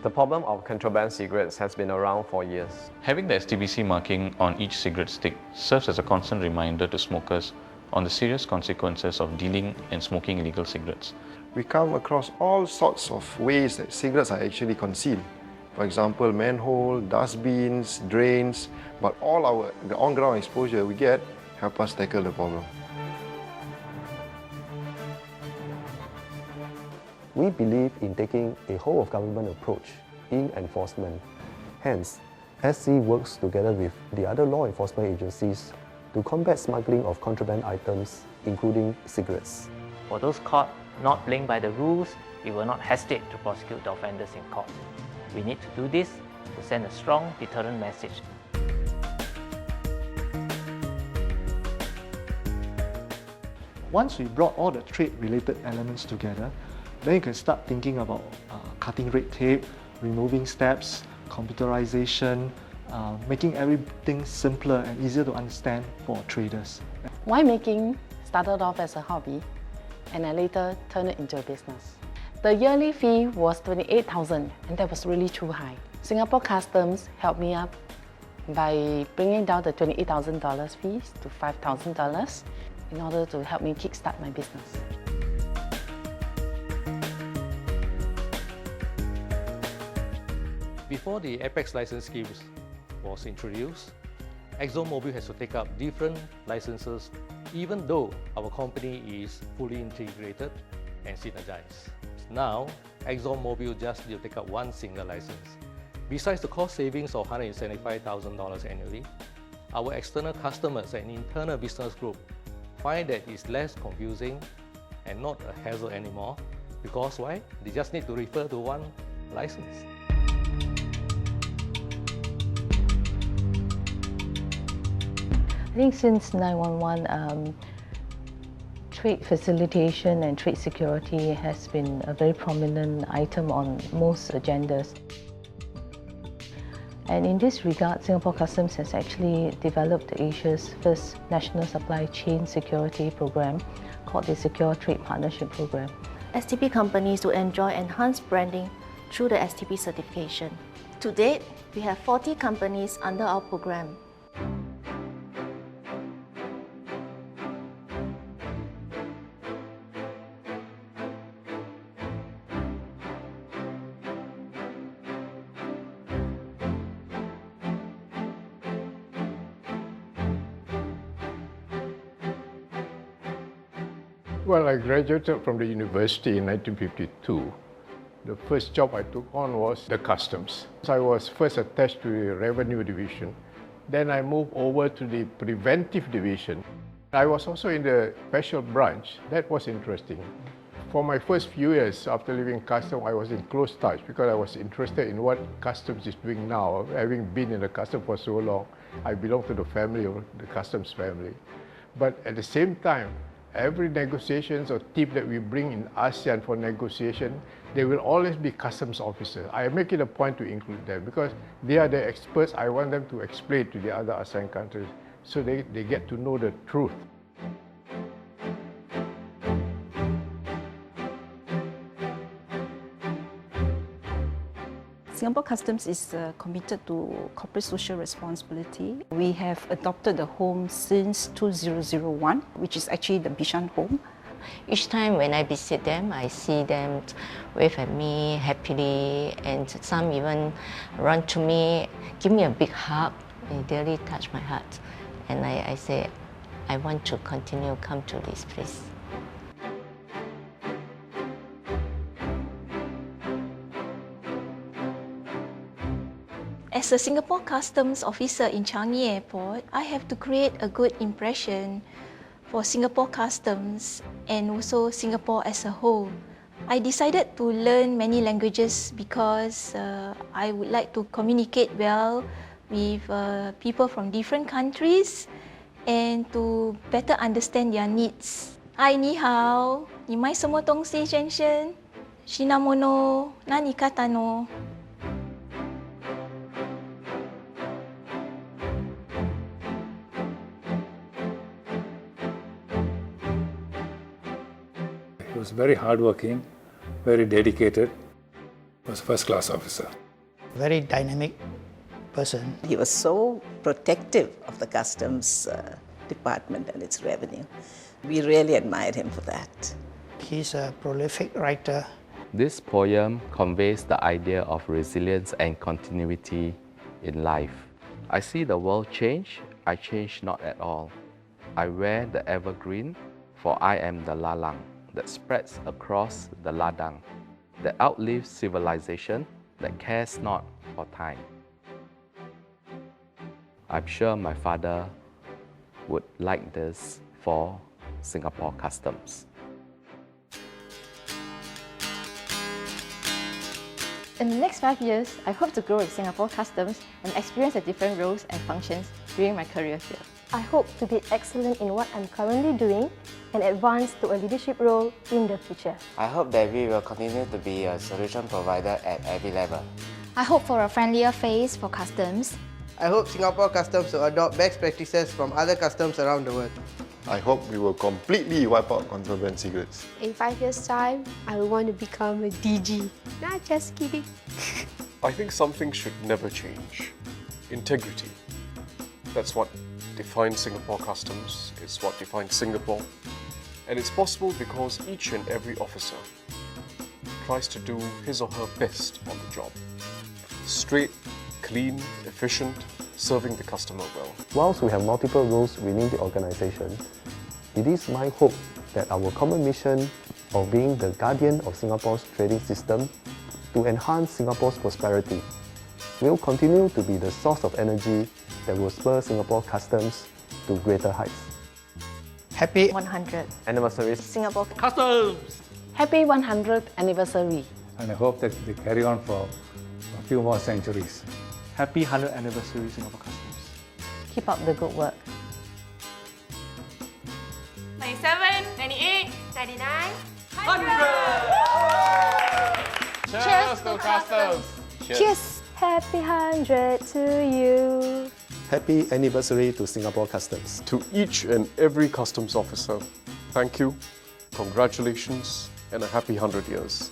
The problem of contraband cigarettes has been around for years. Having the STBC marking on each cigarette stick serves as a constant reminder to smokers on the serious consequences of dealing and smoking illegal cigarettes. We come across all sorts of ways that cigarettes are actually concealed. For example, manhole, dustbins, drains, but all the on-ground exposure we get help us tackle the problem. We believe in taking a whole-of-government approach in enforcement. Hence, SC works together with the other law enforcement agencies to combat smuggling of contraband items, including cigarettes. For those caught not playing by the rules, we will not hesitate to prosecute the offenders in court. We need to do this to send a strong deterrent message. Once we brought all the trade-related elements together, then you can start thinking about cutting red tape, removing steps, computerization, making everything simpler and easier to understand for traders. Winemaking started off as a hobby and I later turned it into a business. The yearly fee was $28,000 and that was really too high. Singapore Customs helped me up by bringing down the $28,000 fees to $5,000 in order to help me kickstart my business. Before the Apex license scheme was introduced, ExxonMobil has to take up different licenses even though our company is fully integrated and synergized. Now, ExxonMobil just need to take up one single license. Besides the cost savings of $175,000 annually, our external customers and internal business group find that it's less confusing and not a hassle anymore because why? They just need to refer to one license. I think since 911, trade facilitation and trade security has been a very prominent item on most agendas. And in this regard, Singapore Customs has actually developed Asia's first national supply chain security program called the Secure Trade Partnership Program. STP companies will enjoy enhanced branding through the STP certification. To date, we have 40 companies under our program. Well, I graduated from the university in 1952. The first job I took on was the customs. I was first attached to the revenue division. Then I moved over to the preventive division. I was also in the special branch. That was interesting. For my first few years after leaving customs, I was in close touch because I was interested in what customs is doing now. Having been in the customs for so long, I belong to the family, the customs family. But at the same time, every negotiations or tip that we bring in ASEAN for negotiation, there will always be customs officers. I make it a point to include them because they are the experts. I want them to explain to the other ASEAN countries so they get to know the truth. Singapore Customs is committed to corporate social responsibility. We have adopted the home since 2001, which is actually the Bishan home. Each time when I visit them, I see them wave at me happily, and some even run to me, give me a big hug. It really touched my heart. And I say, I want to continue come to this place. As a Singapore Customs officer in Changi Airport, I have to create a good impression for Singapore Customs and also Singapore as a whole. I decided to learn many languages because I would like to communicate well with people from different countries and to better understand their needs. Hi, ni hao, 你买什么东西先生？ Shinamono, nani kata no? He was very hardworking, very dedicated. was a first-class officer. Very dynamic person. He was so protective of the customs department and its revenue. We really admired him for that. He's a prolific writer. This poem conveys the idea of resilience and continuity in life. I see the world change, I change not at all. I wear the evergreen, for I am the lalang that spreads across the ladang, that outlives civilization, that cares not for time. I'm sure my father would like this for Singapore Customs. In the next 5 years, I hope to grow with Singapore Customs and experience the different roles and functions during my career here. I hope to be excellent in what I'm currently doing and advance to a leadership role in the future. I hope that we will continue to be a solution provider at every level. I hope for a friendlier face for customs. I hope Singapore Customs will adopt best practices from other customs around the world. I hope we will completely wipe out contraband cigarettes. In 5 years' time, I want to become a DG. Not just kidding. I think something should never change. Integrity. That's what defines Singapore Customs, it's what defines Singapore. And it's possible because each and every officer tries to do his or her best on the job. Straight, clean, efficient, serving the customer well. Whilst we have multiple roles within the organization, it is my hope that our common mission of being the guardian of Singapore's trading system to enhance Singapore's prosperity will continue to be the source of energy that will spur Singapore Customs to greater heights. Happy 100th anniversary Singapore Customs! Happy 100th anniversary. And I hope that they carry on for a few more centuries. Happy 100th anniversary Singapore Customs. Keep up the good work. 97, 98, 99, 100! Cheers to Customs! Cheers! Happy 100 to you! Happy anniversary to Singapore Customs. To each and every customs officer, thank you, congratulations, and a happy 100 years.